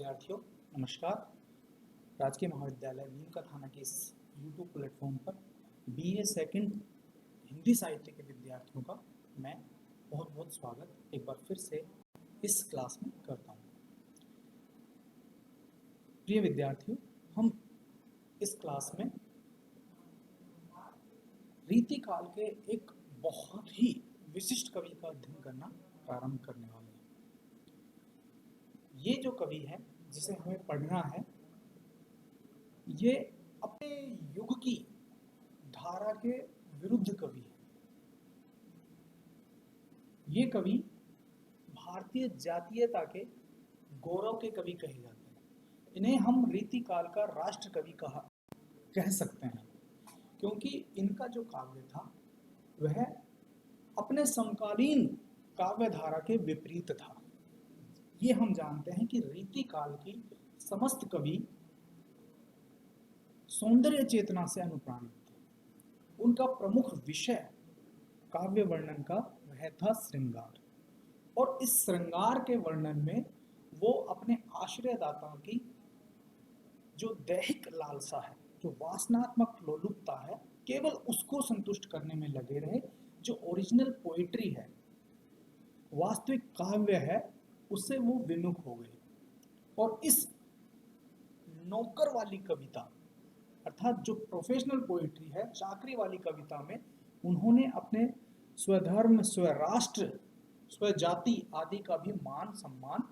विद्यार्थियों, नमस्कार। राजकीय महाविद्यालय नीम का थाना के इस YouTube प्लेटफॉर्म पर BA सेकंड हिंदी साहित्य के विद्यार्थियों का मैं बहुत बहुत स्वागत एक बार फिर से इस क्लास में करता हूँ। प्रिय विद्यार्थियों, हम इस क्लास में रीतिकाल के एक बहुत ही विशिष्ट कवि का अध्ययन करना प्रारंभ करने वाले हैं। ये जो कवि है जिसे हमें पढ़ना है, ये अपने युग की धारा के विरुद्ध कवि है। ये कवि भारतीय जातीयता के गौरव के कवि कहे जाते हैं। इन्हें हम रीतिकाल का राष्ट्र कवि कह सकते हैं, क्योंकि इनका जो काव्य था वह अपने समकालीन काव्य धारा के विपरीत था। ये हम जानते हैं कि रीतिकाल की समस्त कवि सौंदर्य चेतना से अनुप्राणित थे। उनका प्रमुख विषय काव्य वर्णन का वह था श्रृंगार, और इस श्रृंगार के वर्णन में वो अपने आश्रयदाताओं की जो दैहिक लालसा है, जो वासनात्मक लोलुपता है, केवल उसको संतुष्ट करने में लगे रहे। जो ओरिजिनल पोएट्री है, वास्तविक काव्य है, उससे वो विमुख हो गए। और इस नौकर वाली कविता, अर्थात जो प्रोफेशनल पोएट्री है, चाकरी वाली कविता में उन्होंने अपने स्वधर्म, स्वराष्ट्र, स्वजाति आदि का भी मान सम्मान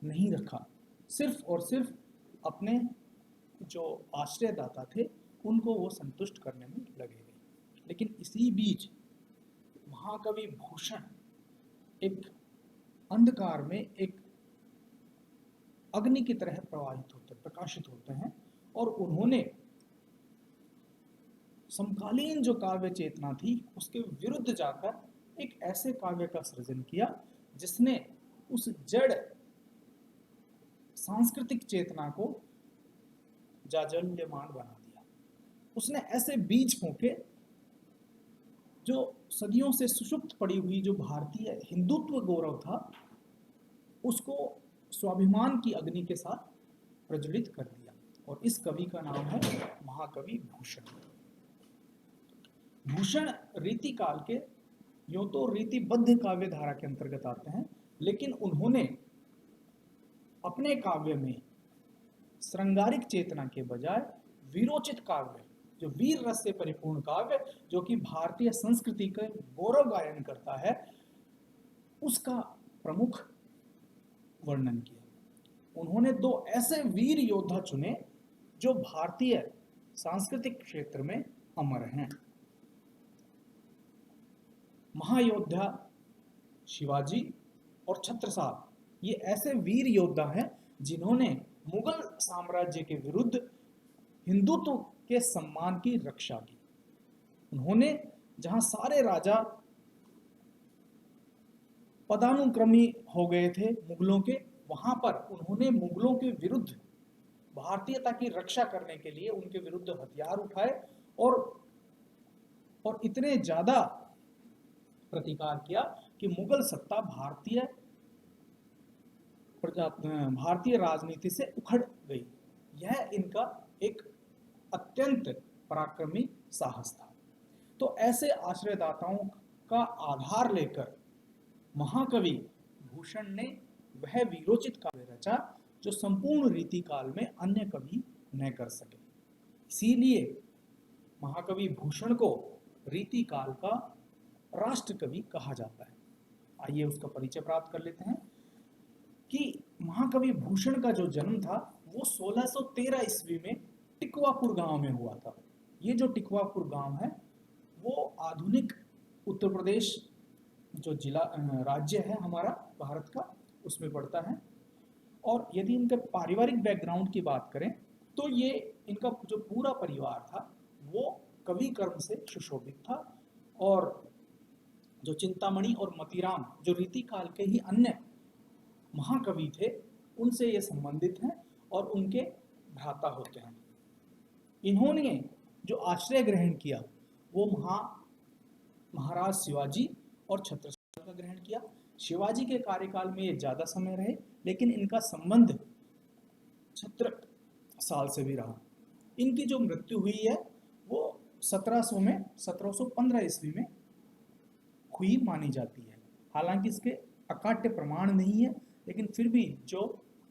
नहीं रखा। सिर्फ और सिर्फ अपने जो आश्रयदाता थे उनको वो संतुष्ट करने में लगे गए। लेकिन इसी बीच महाकवि भूषण एक अंधकार में एक अग्नि की तरह प्रकाशित होते हैं, और उन्होंने समकालीन जो काव्य चेतना थी उसके विरुद्ध जाकर एक ऐसे काव्य का सृजन किया जिसने उस जड़ सांस्कृतिक चेतना को जाज्वल्यमान बना दिया। उसने ऐसे बीज फूंके जो सदियों से सुषुप्त पड़ी हुई जो भारतीय हिंदुत्व गौरव था, उसको स्वाभिमान की अग्नि के साथ प्रज्वलित कर दिया। और इस कवि का नाम है महाकवि भूषण। भूषण रीतिकाल के यूं तो रीतिबद्ध काव्य धारा के अंतर्गत आते हैं, लेकिन उन्होंने अपने काव्य में श्रृंगारिक चेतना के बजाय वीरोचित काव्य, जो वीर रस से परिपूर्ण काव्य, जो कि भारतीय संस्कृति का गौरव गायन करता है, उसका प्रमुख वर्णन किया। उन्होंने दो ऐसे वीर योद्धा चुने जो भारतीय सांस्कृतिक क्षेत्र में अमर हैं। महायोद्धा शिवाजी और छत्रसाल, ये ऐसे वीर योद्धा हैं जिन्होंने मुगल साम्राज्य के विरुद्ध हिंदुत्व के सम्मान की रक्षा की। उन्होंने जहां सारे राजा पदानुक्रमी हो गए थे मुगलों के, वहां पर उन्होंने मुगलों के विरुद्ध भारतीयता की रक्षा करने के लिए उनके विरुद्ध हथियार उठाए और इतने ज्यादा प्रतिकार किया कि मुगल सत्ता भारतीय राजनीति से उखड़ गई। यह इनका एक अत्यंत पराक्रमी साहस था। तो ऐसे आश्रयदाताओं का आधार लेकर महाकवि भूषण ने वह वीरोचित काव्य रचा जो संपूर्ण रीतिकाल में अन्य कवि न कर सके। इसीलिए महाकवि भूषण को रीतिकाल का राष्ट्र कवि कहा जाता है। आइए उसका परिचय प्राप्त कर लेते हैं कि महाकवि भूषण का जो जन्म था वो 1613 ईस्वी में टिकवापुर गांव में हुआ था। ये जो टिकवापुर गांव है वो आधुनिक उत्तर प्रदेश जो जिला राज्य है हमारा भारत का, उसमें पड़ता है। और यदि इनके पारिवारिक बैकग्राउंड की बात करें तो ये इनका जो पूरा परिवार था वो कवि कर्म से सुशोभित था, और जो चिंतामणि और मतीराम जो रीतिकाल के ही अन्य महाकवि थे उनसे ये संबंधित हैं और उनके भ्राता होते हैं। इन्होंने जो आश्रय ग्रहण किया वो महाराज शिवाजी और छत्रसाल का ग्रहण किया। शिवाजी के कार्यकाल में ये ज़्यादा समय रहे, लेकिन इनका संबंध 76 साल से भी रहा। इनकी जो मृत्यु हुई है वो 1715 ईस्वी में हुई मानी जाती है। हालांकि इसके अकाट्य प्रमाण नहीं है, लेकिन फिर भी जो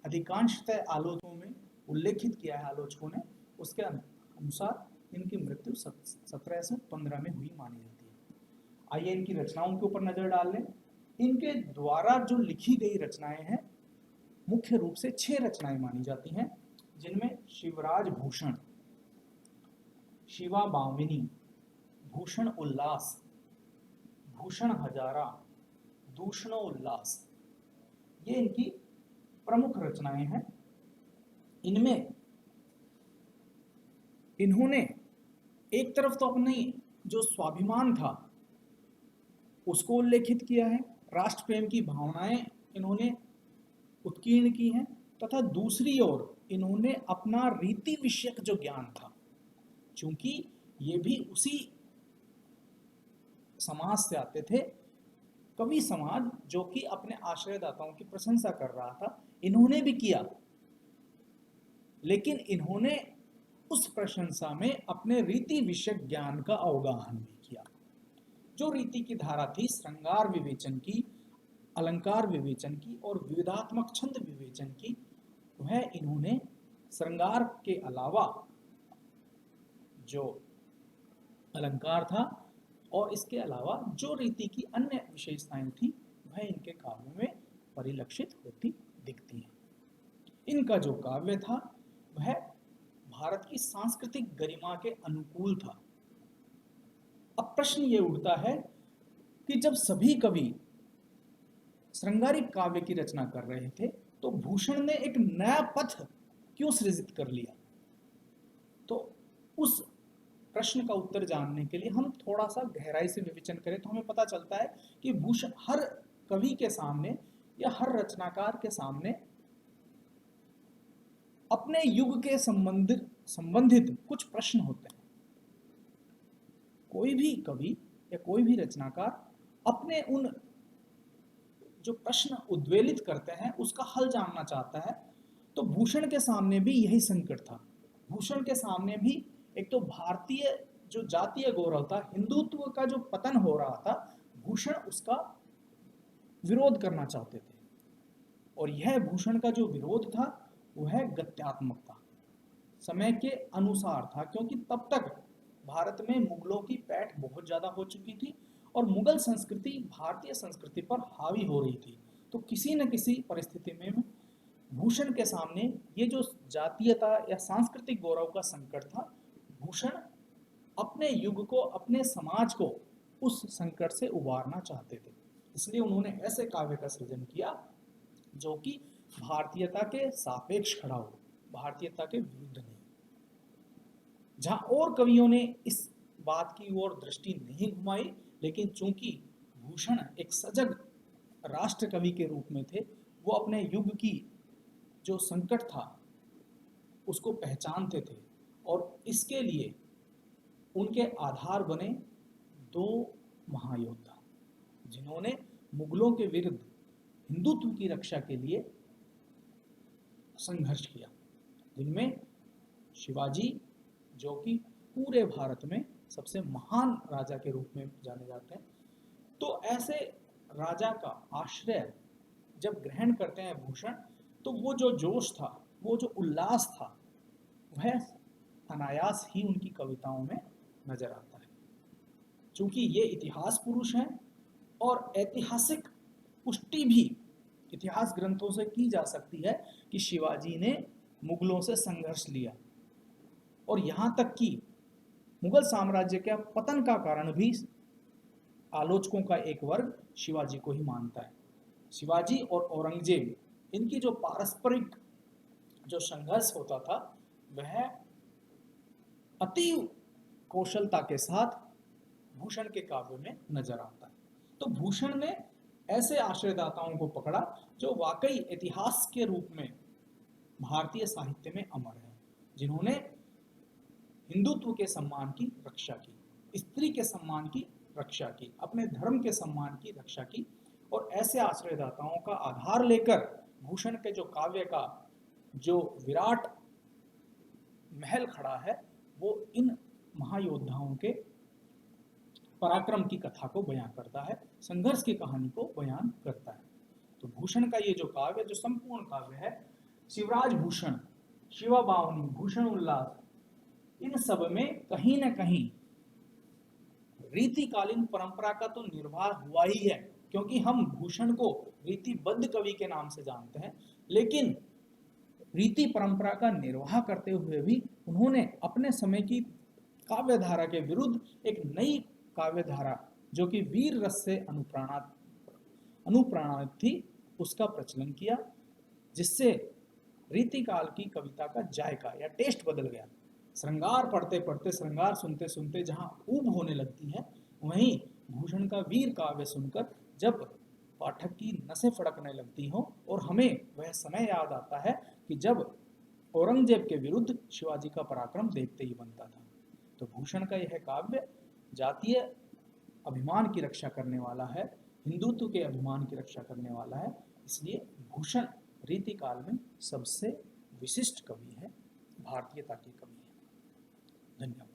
अधिकांशतः आलोचकों में उल्लेखित किया है आलोचकों ने, उसके अनुसार इनकी मृत्यु 1715 में हुई मानी जाती है। आइए इनकी रचनाओं के ऊपर नजर डाल लें। इनके द्वारा जो लिखी गई रचनाएं हैं, मुख्य रूप से 6 रचनाएं मानी जाती हैं, जिनमें शिवराज भूषण, शिवा बामिनी, भूषण उल्लास, भूषण हजारा, दूषणो उल्लास, ये इनकी प्रमुख रचनाएं हैं। इनमें इन्होंने एक तरफ तो अपनी जो स्वाभिमान था उसको उल्लेखित किया है, राष्ट्र प्रेम की भावनाएं इन्होंने उत्कीर्ण की हैं, तथा दूसरी ओर इन्होंने अपना रीति विषयक जो ज्ञान था, चूंकि ये भी उसी समाज से आते थे, कवि समाज, जो कि अपने आश्रयदाताओं की प्रशंसा कर रहा था, इन्होंने भी किया, लेकिन इन्होंने उस प्रशंसा में अपने रीति विषयक ज्ञान का अवगाहन भी किया। जो रीति की धारा थी श्रृंगार विवेचन की, अलंकार विवेचन की और विविधात्मक छंद विवेचन की, वह इन्होंने श्रृंगार के अलावा जो अलंकार था और इसके अलावा जो रीति की अन्य विशेषताएं थी, वह इनके काव्यों में परिलक्षित होती दिखती हैं। इनका जो काव्य था वह भारत की सांस्कृतिक गरिमा के अनुकूल था। अब प्रश्न ये उठता है कि जब सभी कवि श्रृंगारिक काव्य की रचना कर रहे थे, तो भूषण ने एक नया पथ क्यों सृजित कर लिया? तो उस प्रश्न का उत्तर जानने के लिए हम थोड़ा सा गहराई से विवेचन करें तो हमें पता चलता है कि भूषण, हर कवि के सामने या हर रचनाकार के सामने अपने युग के संबंधित कुछ प्रश्न होते हैं। कोई भी कवि या कोई भी रचनाकार अपने उन जो प्रश्न उद्वेलित करते हैं उसका हल जानना चाहता है। तो भूषण के सामने भी यही संकट था। भूषण के सामने भी एक तो भारतीय जो जातीय गौरव था, हिंदुत्व का जो पतन हो रहा था, भूषण उसका विरोध करना चाहते थे। और यह भूषण का जो विरोध था वह गद्यात्मक था, समय के अनुसार था, क्योंकि तब तक भारत में मुगलों की पैठ बहुत ज्यादा हो चुकी थी और मुगल संस्कृति भारतीय संस्कृति पर हावी हो रही थी। तो किसी न किसी परिस्थिति में भूषण के सामने ये जो जातीयता या सांस्कृतिक गौरव का संकट था, भूषण अपने युग को, अपने समाज को उस संकट से उबारना चाहते थे। इसलिए उन्होंने ऐसे काव्य का सृजन किया जो कि भारतीयता के सापेक्ष खड़ा हो, भारतीयता के विरुद्ध नहीं। जहां और कवियों ने इस बात की ओर दृष्टि नहीं घुमाई, लेकिन चूंकि भूषण एक सजग राष्ट्र कवि के रूप में थे, वो अपने युग की जो संकट था उसको पहचानते थे और इसके लिए उनके आधार बने 2 महायोद्धा, जिन्होंने मुगलों के विरुद्ध हिंदुत्व की रक्षा के लिए संघर्ष किया, जिनमें शिवाजी, जो कि पूरे भारत में सबसे महान राजा के रूप में जाने जाते हैं। तो ऐसे राजा का आश्रय जब ग्रहण करते हैं भूषण, तो वो जो जोश था, वो जो उल्लास था, वह अनायास ही उनकी कविताओं में नजर आता है। चूंकि ये इतिहास पुरुष हैं और ऐतिहासिक पुष्टि भी इतिहास ग्रंथों से की जा सकती है कि शिवाजी ने मुगलों से संघर्ष लिया, और यहां तक कि मुगल साम्राज्य के पतन का कारण भी आलोचकों का एक वर्ग शिवाजी को ही मानता है। शिवाजी और औरंगजेब, इनकी जो पारस्परिक जो संघर्ष होता था वह अति कौशलता के साथ भूषण के काव्य में नजर आता है। तो भूषण ने ऐसे आश्रयदाताओं को पकड़ा जो वाकई इतिहास के रूप में भारतीय साहित्य में अमर है, जिन्होंने हिंदुत्व के सम्मान की रक्षा की, स्त्री के सम्मान की रक्षा की, अपने धर्म के सम्मान की रक्षा की। और ऐसे आश्रयदाताओं का आधार लेकर भूषण के जो काव्य का जो विराट महल खड़ा है वो इन महायोद्धाओं के पराक्रम की कथा को बयां करता है, संघर्ष की कहानी को बयान करता है। तो भूषण का ये जो काव्य, जो संपूर्ण काव्य है, शिवराज भूषण, शिवा बावनी, भूषण उल्लास, इन सब में कहीं ना कहीं रीतिकालीन परंपरा का तो निर्वाह हुआ ही है, क्योंकि हम भूषण को रीतिबद्ध कवि के नाम से जानते हैं, लेकिन रीति परंपरा का निर्वाह करते हुए भी उन्होंने अपने समय की काव्य धारा के विरुद्ध एक नई काव्य धारा, जो कि वीर रस से अनुप्राणित थी, उसका प्रचलन किया, जिससे रीतिकाल की कविता का जायका या टेस्ट बदल गया। श्रृंगार पढ़ते पढ़ते, श्रृंगार सुनते सुनते जहां ऊब होने लगती है, वहीं भूषण का वीर काव्य सुनकर जब पाठक की नसें फड़कने लगती हो और हमें वह समय याद आता है कि जब औरंगजेब के विरुद्ध शिवाजी का पराक्रम देखते ही बनता था। तो भूषण का यह काव्य जातीय अभिमान की रक्षा करने वाला है, हिंदुत्व के अभिमान की रक्षा करने वाला है, इसलिए भूषण रीतिकाल में सबसे विशिष्ट कवि है, भारतीयता के कवि है। धन्यवाद।